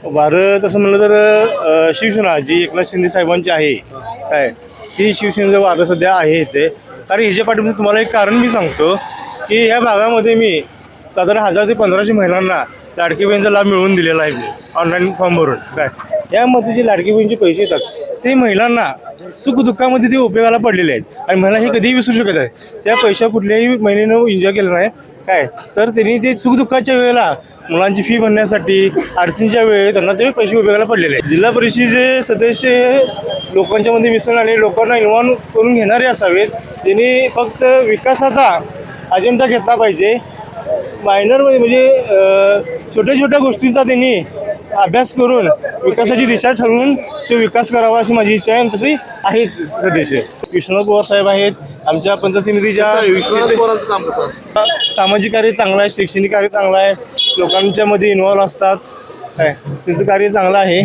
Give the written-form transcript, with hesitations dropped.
वारं तसं म्हणलं तर शिवसेना जी एकनाथ शिंदे साहेबांची आहे काय ती शिवसेनेचं वारं सध्या आहे इथे. कारण ह्याच्या पाठीमागे तुम्हाला एक कारण मी सांगतो की या भागामध्ये मी साधारण 1000 ते 1500 महिलांना लाडकी बहीणचा लाभ मिळवून दिलेला आहे मी ऑनलाईन फॉर्म भरून काय. यामध्ये जे लाडकी बहीणचे पैसे येतात ते महिलांना सुखदुःखामध्ये ते उपयोगाला पडलेले आहेत आणि महिला हे कधीही विसरू शकत आहे. त्या पैसा कुठल्याही महिलेनं एन्जॉय केला नाही काय तर त्यांनी ते सुखदुःखाच्या वेळेला मुलांची फी भरण्यासाठी अडचणीच्या वेळी त्यांना ते पैसे उपयोगाला पडलेले आहेत. जिल्हा परिषदेचे सदस्य हे लोकांच्या मध्ये मिसळून आणि लोकांना इन्व्हॉल्व करून घेणारे असावेत. त्यांनी फक्त विकासाचा अजेंडा घेतला पाहिजे. मायनर म्हणजे छोट्या छोट्या गोष्टींचा त्यांनी अभ्यास करून विकासाची दिशा ठरवून तो विकास करावा अशी माझी इच्छा आहे. तसे आहेत सदस्य विश्वनाथ पवार साहेब आहेत आमच्या पंचायत समितीच्या. विश्वनाथ पवारांचं काम कसं? सामाजिक कार्य चांगलं आहे, शैक्षणिक कार्य चांगलं आहे, लोकांच्या मध्ये इन्व्हॉल्व असतात काय त्यांचं कार्य चांगलं आहे.